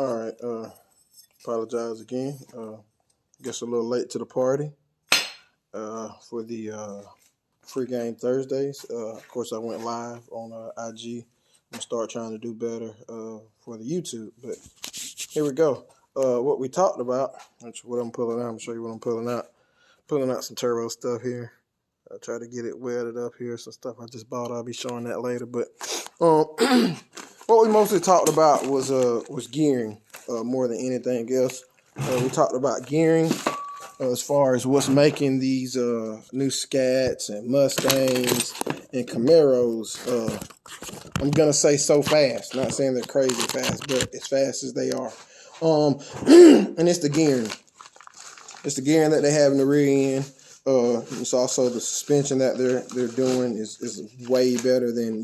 All right. Apologize again. Guess a little late to the party. For the free game Thursdays. Of course, I went live on IG. I'm gonna start trying to do better for the YouTube. But here we go. What we talked about, which what I'm pulling out. I'm show you what I'm pulling out. Pulling out some turbo stuff here. I try to get it welded up here. Some stuff I just bought. I'll be showing that later. But what we mostly talked about was gearing more than anything else. We talked about gearing as far as what's making these new Scats and Mustangs and Camaros. I'm gonna say so fast. Not saying they're crazy fast, but as fast as they are. And it's the gearing. It's the gearing that they have in the rear end. It's also the suspension that they're doing is way better than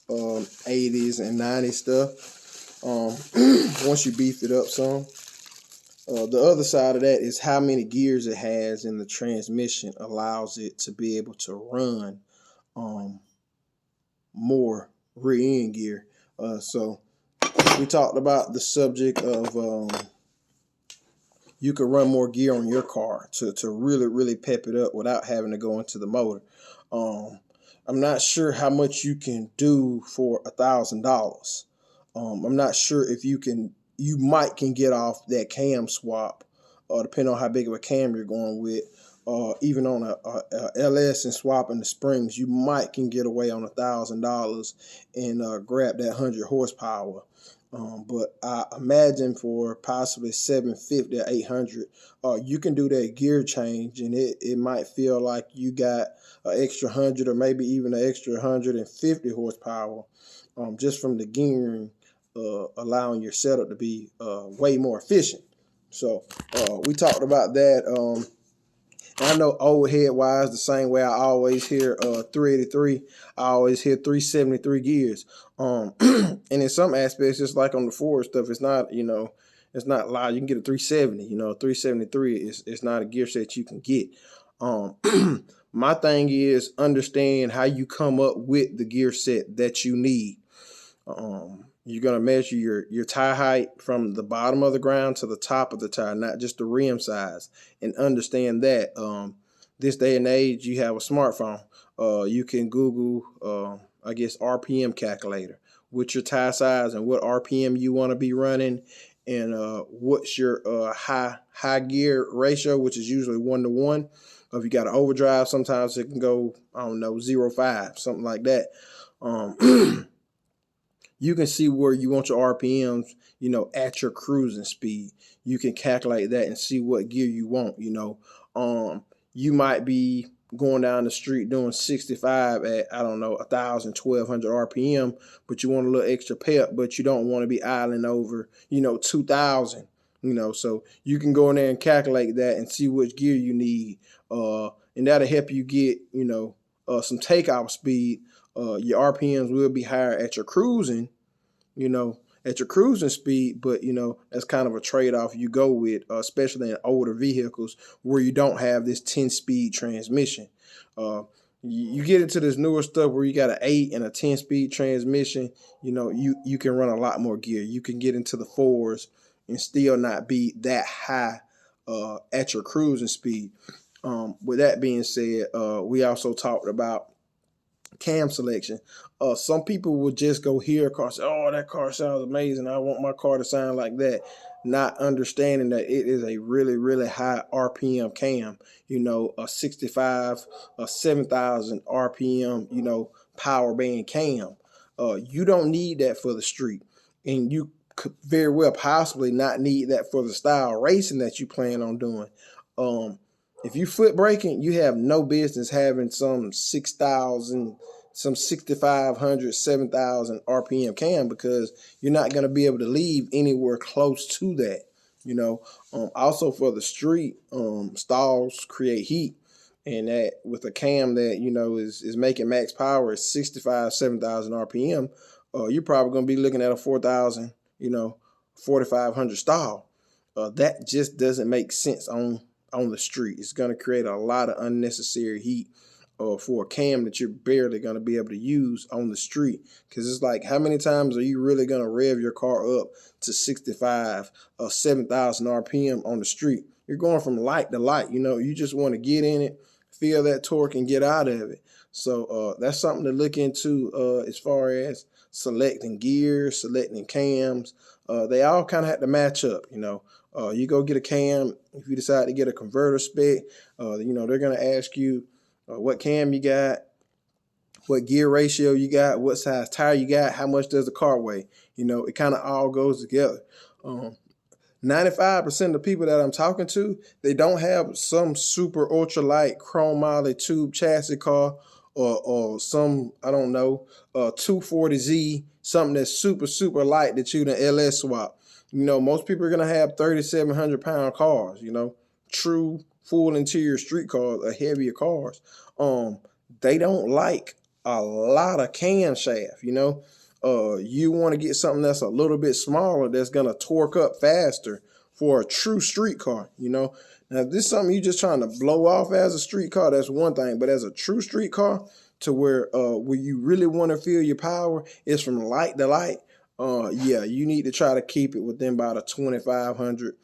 80s and 90s stuff. Once you beef it up some. The other side of that is how many gears it has in the transmission allows it to be able to run more rear end gear. So we talked about the subject of you can run more gear on your car to really, really pep it up without having to go into the motor. I'm not sure how much you can do for $1,000. I'm not sure if you can get off that cam swap, depending on how big of a cam you're going with. Even on a LS and swapping the springs, you can get away on $1,000 and grab that 100 horsepower. But I imagine for possibly 750 or 800, you can do that gear change, and it might feel like you got an extra 100 or maybe even an extra 150 horsepower, just from the gearing, allowing your setup to be way more efficient. So we talked about that. I know old head wise, the same way I always hear 383, I always hear 373 gears. And in some aspects, it's like on the Ford stuff, it's not, it's not loud. You can get a 370, 373 is not a gear set you can get. My thing is understand how you come up with the gear set that you need. You're going to measure your tire height from the bottom of the ground to the top of the tire, not just the rim size, and understand that this day and age, you have a smartphone. You can Google, RPM calculator with your tire size and what RPM you want to be running, and what's your high gear ratio, which is usually 1-to-1. If you got an overdrive, sometimes it can go, 0.5, something like that. You can see where you want your RPMs, at your cruising speed. You can calculate that and see what gear you want, You might be going down the street doing 65 at, 1,000, 1,200 RPM, but you want a little extra pep, but you don't want to be idling over, 2,000, so you can go in there and calculate that and see which gear you need. And that'll help you get, some takeoff speed. Your RPMs will be higher at your cruising, speed, but that's kind of a trade-off you go with, especially in older vehicles where you don't have this 10-speed transmission. You get into this newer stuff where you got an 8 and a 10-speed transmission, you can run a lot more gear. You can get into the 4s and still not be that high at your cruising speed. With that being said, we also talked about cam selection. Some people would just go hear a car, say, "Oh, that car sounds amazing. I want my car to sound like that," not understanding that it is a really, really high RPM cam. A 65, a 7,000 RPM, power band cam. You don't need that for the street, and you could very well possibly not need that for the style racing that you plan on doing. If you foot braking, you have no business having some 6,000, some 6,500, 7,000 RPM cam, because you're not going to be able to leave anywhere close to that. Also for the street, stalls create heat, and that with a cam that is making max power at 65, 7,000 RPM, you're probably going to be looking at a 4,000, 4,500 stall. That just doesn't make sense on the street. It's going to create a lot of unnecessary heat. for a cam that you're barely going to be able to use on the street. Because it's like, how many times are you really going to rev your car up to 65 or 7,000 RPM on the street? You're going from light to light. You know, you just want to get in it, feel that torque, and get out of it. So that's something to look into as far as selecting gears, selecting cams. They all kind of have to match up, you know. You go get a cam, if you decide to get a converter spec, you know, they're going to ask you what cam you got, what gear ratio you got, what size tire you got, how much does the car weigh. You know, it kind of all goes together. 95% of the people that I'm talking to, they don't have some super ultralight chrome moly tube chassis car or some, I don't know, 240Z, something that's super light that you can LS swap. You know, most people are going to have 3,700 pound cars, you know, true full interior street cars or heavier cars. They don't like a lot of camshaft, you know. You want to get something that's a little bit smaller that's going to torque up faster for a true street car, you know. Now, if this is something you're just trying to blow off as a street car, that's one thing. But as a true street car, to where you really want to feel your power is from light to light, yeah, you need to try to keep it within about a 2,500,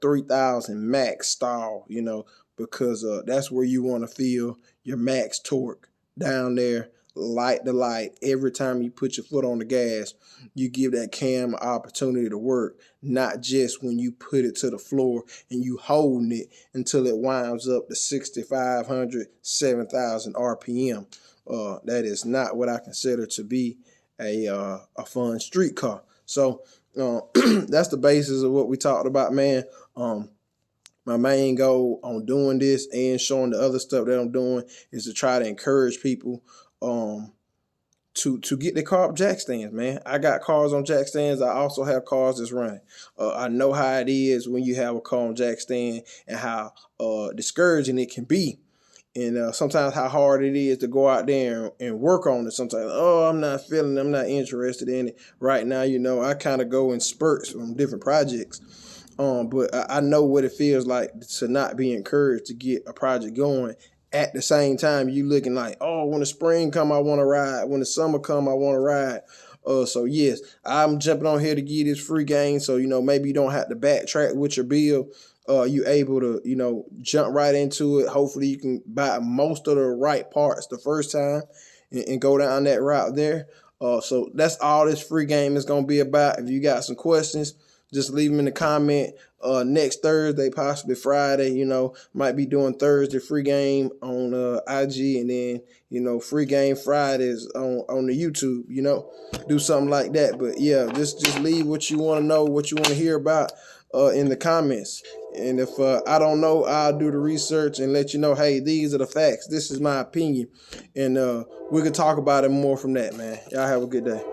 3,000 max stall, you know, because that's where you want to feel your max torque down there, light to light. Every time you put your foot on the gas, you give that cam an opportunity to work, not just when you put it to the floor and you holding it until it winds up to 6,500, 7,000 RPM. That is not what I consider to be a fun street car. So that's the basis of what we talked about, man. My main goal on doing this and showing the other stuff that I'm doing is to try to encourage people to get their car up jack stands, man. I got cars on jack stands. I also have cars that's running. I know how it is when you have a car on jack stand and how discouraging it can be. And sometimes how hard it is to go out there and work on it. Sometimes, oh, I'm not feeling it. I'm not interested in it right now. You know, I kind of go in spurts on different projects. But I know what it feels like to not be encouraged to get a project going. At the same time, you looking like, oh, when the spring come, I want to ride. When the summer come, I want to ride. So yes, I'm jumping on here to give this free game. So, you know, maybe you don't have to backtrack with your bill. You able to, you know, jump right into it. Hopefully you can buy most of the right parts the first time and go down that route there. So that's all this free game is going to be about. If you got some questions, just leave them in the comment. Next Thursday, possibly Friday, you know, might be doing Thursday free game on IG, and then, you know, free game Fridays on the YouTube, you know, do something like that. But yeah, just leave what you want to know, what you want to hear about in the comments. And if I don't know, I'll do the research and let you know, hey, these are the facts. This is my opinion. And we can talk about it more from that, man. Y'all have a good day.